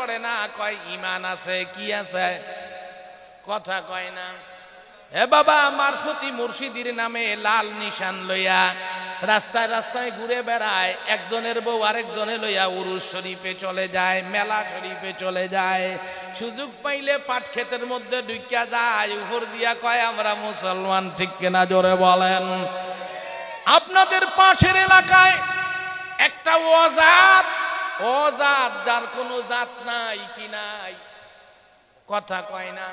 পড়ে না, কয় ইমান আছে। কি আছে? কথা কয় না। এ বাবা, মারফতি মুর্শিদির নামে লাল নিশান লইয়া রাস্তায় রাস্তায় ঘুরে বেড়ায়, একজনের বউ আরেকজনে লইয়া উরুস শরীফে চলে যায়, মেলা শরীফে চলে যায়, সুযোগ পাইলে পাট ক্ষেতের মধ্যে ঢুকিয়া যায়, উপর দিয়া কয় আমরা মুসলমান। ঠিক কিনা জোরে বলেন? আপনাদের পাশের এলাকায় একটা অজাত যার কোনো জাত নাই, কি নাই? কথা কয় না।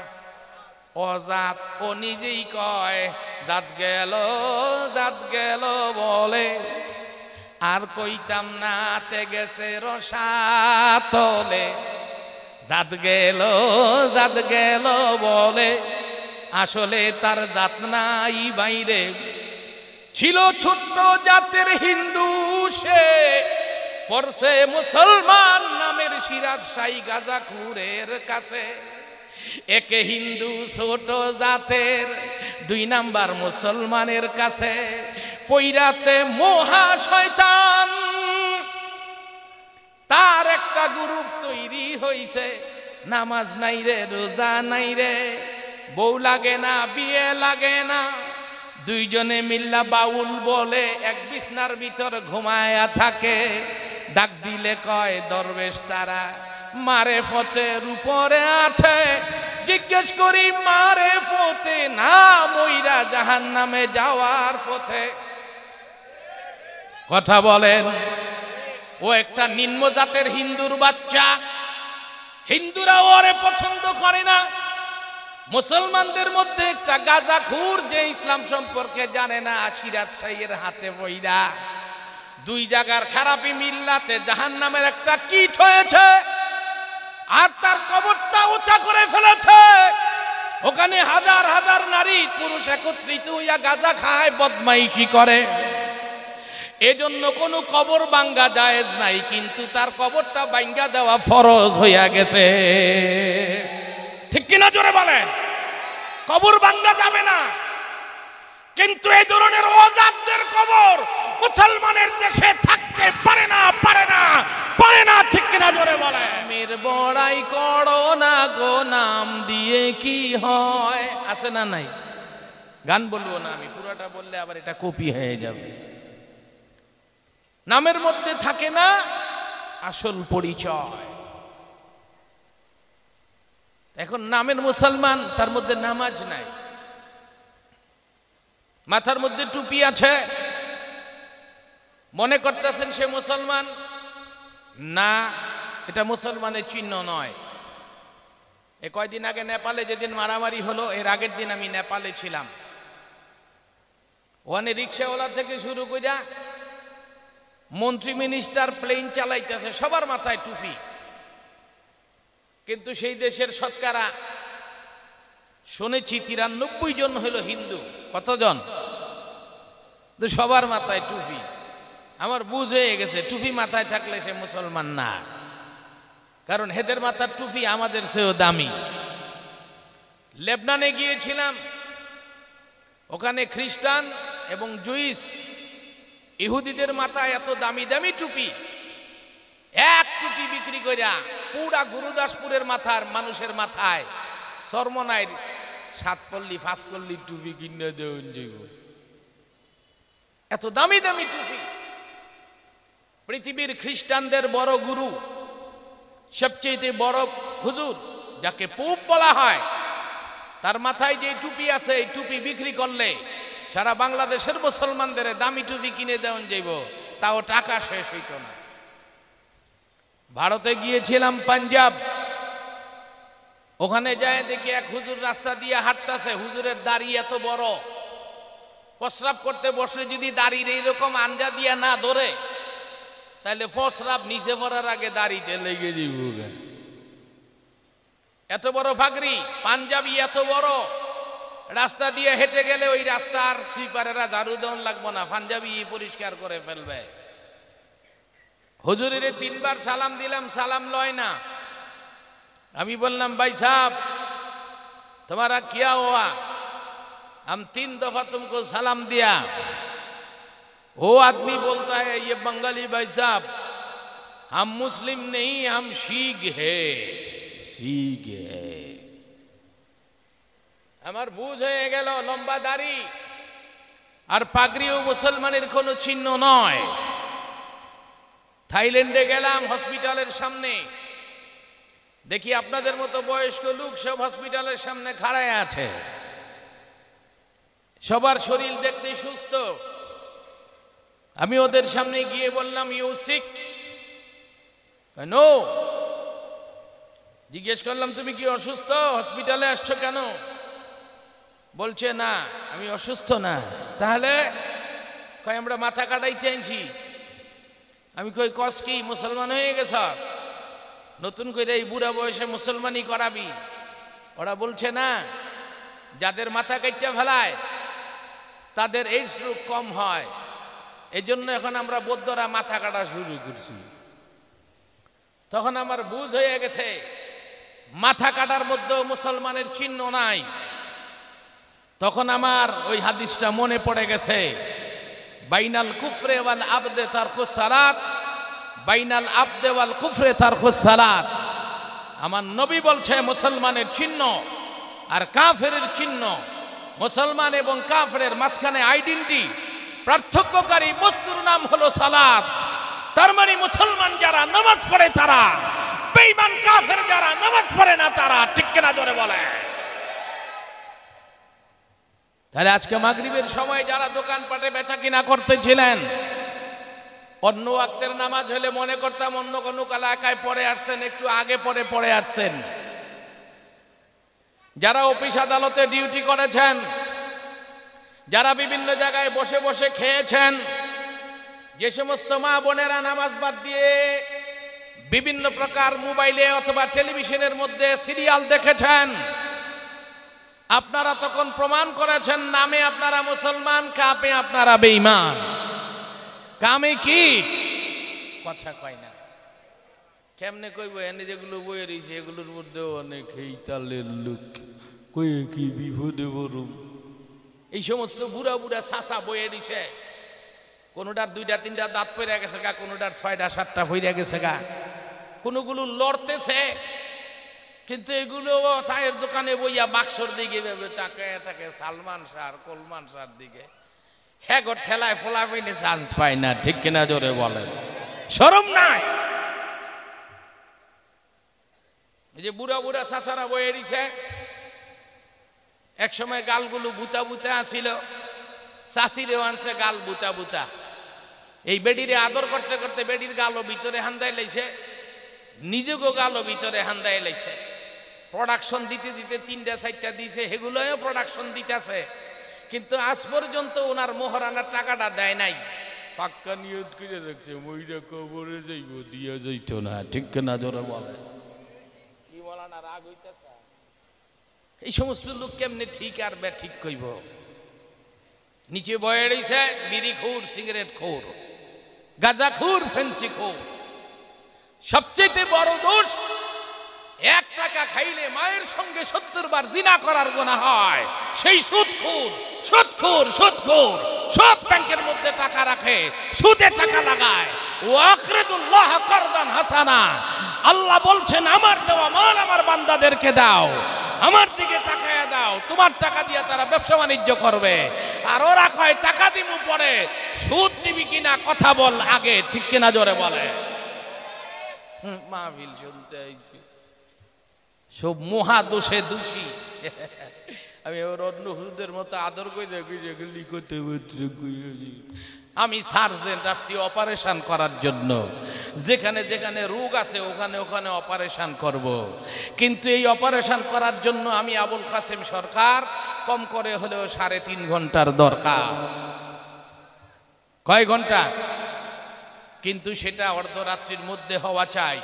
অজাত, ও নিজেই কয় জাত গেল বলে, আর কইতাম না তে গেছে রসাতলে। জাত গেল বলে, আসলে তার জাত নাই বাইরে। ছিল ছোট্ট জাতের হিন্দু, সে পড়ছে মুসলমান নামের সিরাজ শাহী গাজাখুরের কাছে। একে হিন্দু ছোট জাতের, 2 নাম্বার মুসলমানের কাছে। ফইরাতে মহা শয়তান, তার একটা গ্রুপ তৈরি হইছে। নামাজ নাই রে, রোজা নাই রে, বউ লাগে না, বিয়ে লাগে না, 2 জনে মিল্লা বাউল বলে এক বিছনার ভিতর ঘুমায়া থাকে। ডাক দিলে কয় দরবেশ তারা, মারে ফতের উপরে আছে। জিজ্ঞেস করি মারে ফতে না মইরা জাহান্নামে যাওয়ার পথে। কথা বলেন? ও একটা নিম্ন জাতের হিন্দুর বাচ্চা, হিন্দুরা ওরে পছন্দ করে না। মুসলমানদের মধ্যে একটা গাজাখুর, যে ইসলাম সম্পর্কে জানে না, সিরাজ শাহীর হাতে বইরা 2 জায়গার খারাপি মিল্লাতে জাহান্নামের একটা কীট হয়েছে, আর তার কবরটা উঁচা করে ফেলেছে। ওখানে হাজার হাজার নারী পুরুষ একত্রিত হইয়া গাঁজা খায়, বদমাইশি করে। এজন্য কোনো কবর ভাঙ্গা জায়েজ নাই, কিন্তু তার কবরটা ভাঙ্গা দেওয়া ফরজ হইয়া গেছে। ঠিক কিনা জোরে বলেন? কবর ভাঙ্গা যাবে না, কিন্তু এই ধরনের অজাতদের কবর মুসলমানের দেশে থাকতে পারে না। ঠিক কিনা জোরে বলেন? আমির বড়াই করো না গো, নাম দিয়ে কি হয়? আছে না নাই? গান বলবো না আমি, পুরোটা বললে আবার এটা কপি হয়ে যাবে। নামের মধ্যে থাকে না আসল পরিচয়। এখন নামের মুসলমান, তার মধ্যে নামাজ নাই, মাথার মধ্যে টুপি আছে, মনে করতেছেন সে মুসলমান। না, এটা মুসলমানের চিহ্ন নয়। কয়দিন আগে নেপালে যেদিন মারামারি হলো, এর আগের দিন আমি নেপালে ছিলাম। ওখানে রিক্সাওয়ালা থেকে শুরু করে মন্ত্রী মিনিস্টার প্লেন চালাইতেছে, সবার মাথায় টুপি। কিন্তু সেই দেশের শতকরা শুনেছি 93 জন হলো হিন্দু। কতজন? সবার মাথায় টুপি। আমার বুঝ হয়ে গেছে, টুপি মাথায় থাকলে সে মুসলমান না, কারণ হেদের মাথার টুপি আমাদের চেয়েও দামি। লেবনানে গিয়েছিলাম, ওখানে খ্রিস্টান এবং জুইস ইহুদিদের মাথায় এত দামি দামি টুপি, এক টুপি বিক্রি কইরা পুরা গুরুদাসপুরের মাথার মানুষের মাথায় সরমনায় 7 পল্লী 5 পল্লী টুপি কিনে দেন যাইব। এত দামি দামি টুপি। পৃথিবীর খ্রিস্টানদের বড় গুরু, সবচেয়ে বড় হুজুর, যাকে পোপ বলা হয়, তার মাথায় যে টুপি আছে, এই টুপি বিক্রি করলে সারা বাংলাদেশের মুসলমানদের দামি টুপি কিনে দেওয়া যাইব, তাও টাকা শেষ হইত না। ভারতে গিয়েছিলাম পাঞ্জাব, ওখানে যায় দেখি এক হুজুর রাস্তা দিয়ে হাঁটতেছে, হুজুরের দাড়ি এত বড়, প্রস্রাব করতে বসলে যদি দাড়ির এইরকম আঞ্জা দিয়া না ধরে, তাহলে প্রস্রাব নিচে পড়ার আগে দাড়িতে লেগে দিব। এত বড় পাগড়ি, পাঞ্জাবি এত বড়, রাস্তা দিয়ে হেঁটে গেলে ওই রাস্তার সুইপারেরা ঝাড়ু দেওয়ান লাগবো না, পাঞ্জাবি পরিষ্কার করে ফেলবে। হুজুরের 3 বার সালাম দিলাম, সালাম লয় না। আমি বললাম, ভাই সাহেব তোমারা কিয়া हुआ? हम 3 दफा तुमको सलाम दिया। वो आदमी बोलता है, ये बंगाली भाई साहब हम मुस्लिम नहीं, हम শিখ হে, শিখ হে। আমার বুঝ হয়ে গেল লম্বা দাড়ি আর পাগড়িও মুসলমানের কোনো চিহ্ন নয়। থাইল্যান্ডে গেলাম, হসপিটালের সামনে দেখি আপনাদের মতো বয়স্ক লোক সব হসপিটালের সামনে খাড়ায় আছে, সবার শরীর দেখতে সুস্থ। আমি ওদের সামনে গিয়ে বললাম, ইউ সিক? কেন? জিজ্ঞেস করলাম, তুমি কি অসুস্থ? হসপিটালে আসছো কেন? বলছে না, আমি অসুস্থ না। তাহলে কয় আমরা মাথা কাটাইতে আনছি। আমি কই, কস কি, মুসলমান হয়ে গেছস? নতুন করে এই বুড়া বয়সে মুসলমানি করাবি? ওরা বলছে না, যাদের মাথা কাটতে ফেলায় তাদের এইডস রোগ কম হয়, এই জন্য এখন আমরা বৌদ্ধরা মাথা কাটা শুরু করছি। তখন আমার বুঝ হয়ে গেছে মাথা কাটার মধ্যে মুসলমানের চিহ্ন নাই। তখন আমার ওই হাদিসটা মনে পড়ে গেছে, বাইনাল কুফরে ওয়াল আবদে তারকুস সালাত, বাইনাল আবদে ওয়াল কুফরে তারকুস সালাত। আমার নবী বলছে মুসলমানের চিহ্ন আর কাফেরের চিহ্ন, মুসলমান এবং কাফেরের মাঝখানে আইডেন্টি পার্থক্যকারী বস্তুর নাম হলো সালাত। তার মানে মুসলমান যারা নামাজ পড়ে তারা, বেঈমান কাফের যারা নামাজ পড়ে না তারা। ঠিক কিনা জোরে বলে? তাহলে আজকে মাগরিবের সময় যারা দোকানপাটে বেচা কিনা করতেছিলেন, অন্য ওয়াক্তের নামাজ হলে মনে করতাম অন্য কোনো এলাকায় পড়ে আসছেন, একটু আগে পড়ে আসছেন। যারা অফিস আদালতে ডিউটি করেছেন, যারা বিভিন্ন জায়গায় বসে বসে খেয়েছেন, যে সমস্ত মা বোনেরা নামাজ বাদ দিয়ে বিভিন্ন প্রকার মোবাইলে অথবা টেলিভিশনের মধ্যে সিরিয়াল দেখেছেন, আপনারা তখন প্রমাণ করেছেন নামে আপনারা মুসলমান, কাপে আপনারা বেঈমান। কামে কি কথা কয় না, কেমনে কইব? এনে যেগুলো বইয়ে রয়েছে এগুলোর মধ্যে অনেক হেইতালের লোক, কয়ে কি বিপদে বরুম। এই সমস্ত বুড়া বুড়া ছাঁচা বইয়ে দিছে, কোনোটার 2টা 3টা দাঁত পড়ে গেছে গা, কোনোটার 6টা 7টা পড়ে গেছে গা, কোনোগুলো লড়তেছে। কিন্তু এগুলো চায়ের দোকানে বইয়া বাক্সর দিকে টাকা সালমান শাহ কলমান শাহর দিকে হ্যাঁ ঠেলায় ফোলা পেলে চান্স পায় না। ঠিক কিনা জোরে বলেন? শরম নাই? এই যে বুড়া বুড়া চাচারা বইয়ে দিছে, এক সময় গালগুলো বুতা বুতা আছিল, চাচিরেও আনছে গাল বুতা বুতা। এই বেডিরে আদর করতে করতে বেডির গালও ভিতরে হান্দাই লাইছে, নিজেকেও গালও ভিতরে হান্দাই লাইছে। প্রোডাকশন দিতে দিতে 3টা 4টা দিয়েছে, সেগুলোও প্রোডাকশন দিতেছে, কিন্তু আজ পর্যন্ত ওনার মোহরানার টাকাটা দেয় নাই। পাক্কা নিয়ত করে রাখছে, মইরা কবরে যাইব, দিয়া যাইত না। ঠিক না জোরে বলে? কি বলা না, রাগ হইতেছে? এই সমস্ত লোক কেমনে ঠিক আর বে ঠিক কইব? নিচে বয়ে রইছে বিড়ি খোর, সিগারেট খোর, গাঁজা খোর, ফেন্সি খোর। সবচেয়ে বড় দোষ, 1 টাকা খাইলে মায়ের সঙ্গে 70 বার জিনা করার গুনাহ হয়। সেই সুদখোর, সুদখোর, সুদখোর সব ব্যাংকের মধ্যে টাকা রাখে, সুদে টাকা লাগায়। ওয়াকরিদুল্লাহ কারদান হাসানা, আল্লাহ বলছেন আমার দেওয়া মাল আমার বান্দাদেরকে দাও, আমার দিকে তাকায়া দাও। তোমার টাকা দিয়ে তারা ব্যবসা বাণিজ্য করবে, আর ওরা কয় টাকা দিমু পরে, সুদ দিবি কিনা কথা বল আগে। ঠিক কিনা জোরে বলে? মাহফিল শুনতে সব মহা দোষে দোষী। আমি ওর অন্য হুজুরদের মতো আদর করে লিখতে, আমি সার্জেন্ট আসছি অপারেশন করার জন্য, যেখানে যেখানে রোগ আছে ওখানে ওখানে অপারেশন করব। কিন্তু এই অপারেশন করার জন্য আমি আবুল কাসেম সরকার কম করে হলেও 3.5 ঘন্টার দরকার। কয় ঘন্টা? কিন্তু সেটা অর্ধরাত্রির মধ্যে হওয়া চাই।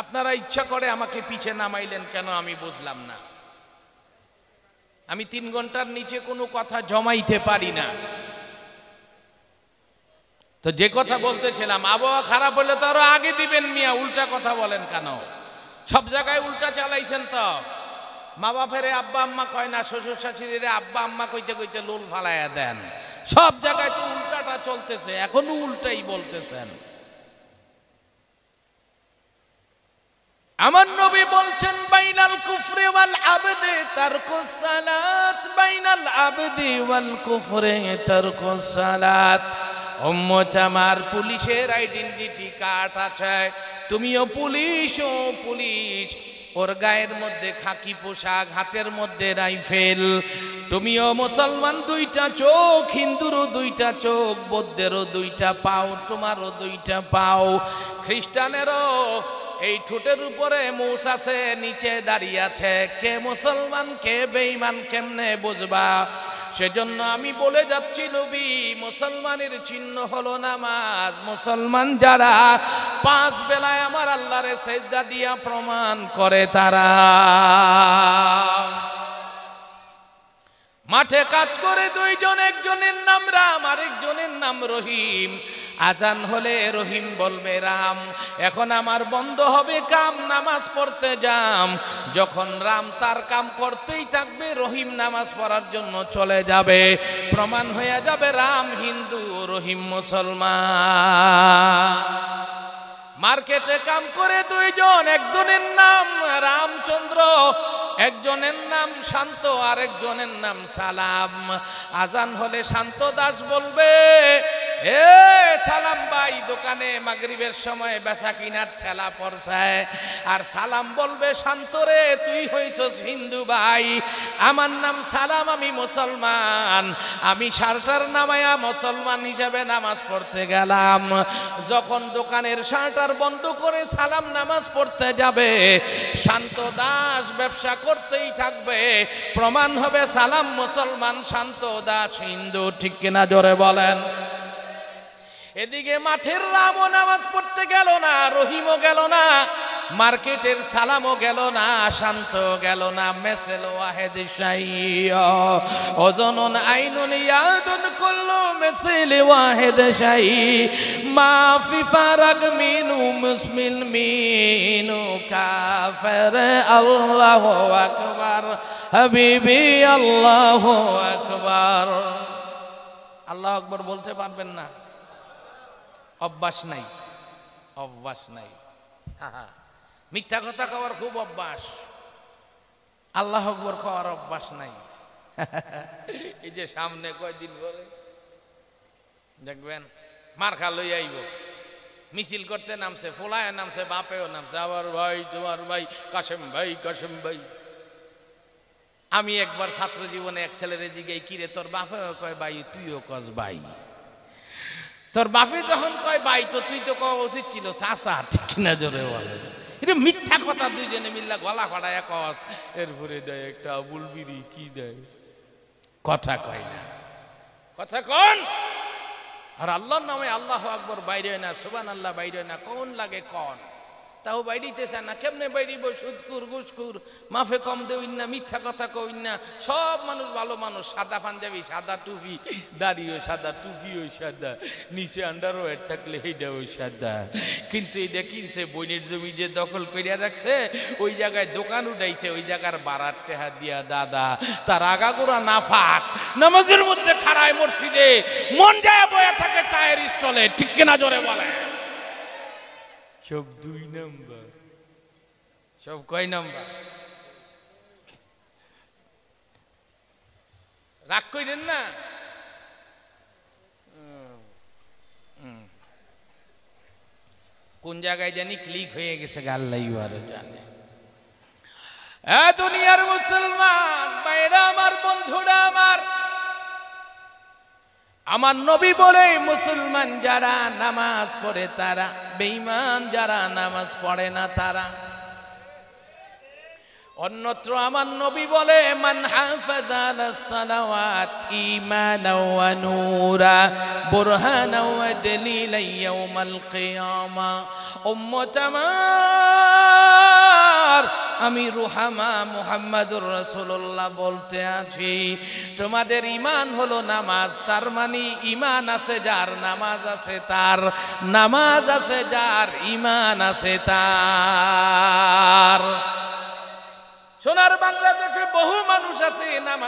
আপনারা ইচ্ছা করে আমাকে পিছে নামাইলেন কেন আমি বুঝলাম না। আমি 3 ঘন্টার নিচে কোনো কথা জমাইতে পারি না। তো যে কথা বলতেছিলাম, আবহাওয়া খারাপ হলে তো আরো আগে দিবেন মিয়া, উল্টা কথা বলেন কেন? সব জায়গায় উল্টা চালাইছেন তো। মা বাপেরে আব্বা আম্মা কয় না, শ্বশুর শাশুড়িরে আব্বা আম্মা কইতে কইতে লোল ফালাইয়া দেন। সব জায়গায় তো উল্টাটা চলতেছে, এখনো উল্টাই বলতেছেন। আমার নবী বলছেন বাইনাল কুফরি ওয়াল আবদি তারকুস সালাত, বাইনাল আবদি ওয়াল কুফরি তারকুস সালাত। উম্মত আমার, পুলিশের আইডেন্টিটি কার্ড আছে, তুমিও পুলিশ, ও পুলিশ, ওর গায়ের মধ্যে খাকি পোশাক, হাতের মধ্যে রাইফেল। তুমিও মুসলমান, দুইটা চোখ, হিন্দুরও দুইটা চোখ, বৌদ্ধেরও দুইটা পাও, তোমারও দুইটা পাও, খ্রিস্টানেরও এই ঠোঁটের উপরে মুছ আছে, নিচে দাঁড়িয়ে আছে। কে মুসলমান কে বেঈমান কেমনে বুঝবা? সেজন্য আমি বলে যাচ্ছি নবী, মুসলমানের চিহ্ন হলো নামাজ। মুসলমান যারা 5 বেলায় আমার আল্লাহরে সেজদা দিয়া প্রমাণ করে, তারা মাঠে কাজ করে দুইজন, একজনের নাম রাম, আরেকজনের নাম রহিম। আজান হলে রহিম বলবে রাম, এখন আমার বন্ধ হবে কাম, নামাজ পড়তে যাম। যখন রাম তার কাম করতেই থাকবে, রহিম নামাজ পড়ার জন্য চলে যাবে, প্রমাণ হয়ে যাবে রাম হিন্দু, রহিম মুসলমান। মার্কেটে কাম করে দুইজন, একজনের নাম রামচন্দ্র, একজনের নাম শান্ত, আরেকজনের নাম সালাম। আজান হলে শান্ত দাস বলবে, এ সালাম ভাই, দোকানে মাগরিবের সময় বেচা কিনার ঠেলা পড়ছে। আর সালাম বলবে, শান্ত রে, তুই হইছস হিন্দু ভাই, আমার নাম সালাম, আমি মুসলমান, আমি শার্টার নামায়া মুসলমান হিসেবে নামাজ পড়তে গেলাম। যখন দোকানের শার্টার বন্ধ করে সালাম নামাজ পড়তে যাবে, শান্ত দাস ব্যবসা করতেই থাকবে, প্রমাণ হবে সালাম মুসলমান, শান্ত দাস হিন্দু। ঠিক কিনা জোরে বলেন? এদিকে মাঠের রামও নামাজ পড়তে গেল না, রহিমও গেল না, মার্কেটের সালামও গেল না, শান্ত গেল না। মেসেল ওয়াহেদ শাইয়া ওজনুন আইনুন ইয়াদুন কুল্লু মেসেল ওয়াহেদ শাই, মা ফি ফারাক মিনু মুসলিম মিনু কাফির। আল্লাহু আকবার হাবিবি, আল্লাহু আকবার। আল্লাহু আকবার বলতে পারবেন না? অভ্যাস নাই, অভ্যাস নাই। মিথ্যা কথা খাওয়ার খুব অভ্যাস, আল্লাহু আকবার খাওয়ার অভ্যাস নাই। এই যে সামনে কয়দিন পরে দেখবেন মার্কা লই আইব, মিছিল করতে নামছে, ফোলায় নামছে, বাপেও নামছে, আবার ভাই তোমার ভাই কাশেম ভাই, কাশেম ভাই। আমি একবার ছাত্র জীবনে এক ছেলের দিকে, কিরে তোর বাপেও কয় ভাই, তুইও কস ভাই। তোর বাপে যখন কয় ভাই, তো তুই তো কওয়া উচিত ছিল চাচা। ঠিক না জোরে বলেন? এটা মিথ্যা কথা, দুইজনে মিল্লা গলা ফাটায় কস, এরপরে দেয় একটা আবুল বিড়ি, কি দেয়, কথা কয় না, কথা কন। আর আল্লাহর নামে আল্লাহু আকবার বাইরে না, সুবহানাল্লাহ বাইরে না, কোন লাগে কন, তাও বাইরিতেছে না। কেমনে বাইরিব? সুদকুর ঘুষকুর, মাফে কম দেউন না, মিথ্যা কথা কইন না। সব মানুষ ভালো মানুষ, সাদা পাঞ্জাবি, সাদা টুপি, দাড়িও সাদা, টুপিও সাদা, নিচে আন্ডারওয়্যার থাকলে এইটাও সাদা। কিন্তু এটা কিনছে বইনের জমি যে দখল করিয়া রাখছে, ওই জায়গায় দোকান উঠাইছে, ওই জায়গার বারার টেহা দিয়া দাদা, তার আগাগোড়া নাফাক, নামাজের মধ্যে খাড়ায় মসজিদে, মন যায় বয়া থাকে চায়ের স্টলে। ঠিক কিনা জোরে বলে? সব 2 নাম্বার, সব কয় নাম্বার? রাগ কইরেন না। কোন জায়গায় জানি ক্লিক হয়ে গেছে, আল্লাহই জানে। দুনিয়ার মুসলমান ভাইরা আমার, বন্ধুরা আমার, আমার নবী বলে মুসলমান যারা নামাজ পড়ে তারা, বেঈমান যারা নামাজ পড়ে না তারা। অন্যত্র আমার নবী বলে, মান হাফাযা আলাস সালাওয়াত ঈমানাও ওয়া নূরা বুরহানাও ওয়া দালিলান ইয়াউমাল কিয়ামা। উম্মত আমার, আমি রুহামা মুহাম্মাদুর রাসূলুল্লাহ বলতে আছি, তোমাদের ঈমান হলো নামাজ। তার মানে ঈমান আছে যার, নামাজ আছে তার, নামাজ আছে যার, ঈমান আছে তার। সোনার বাংলাদেশে বহু মানুষ আছে নামাজ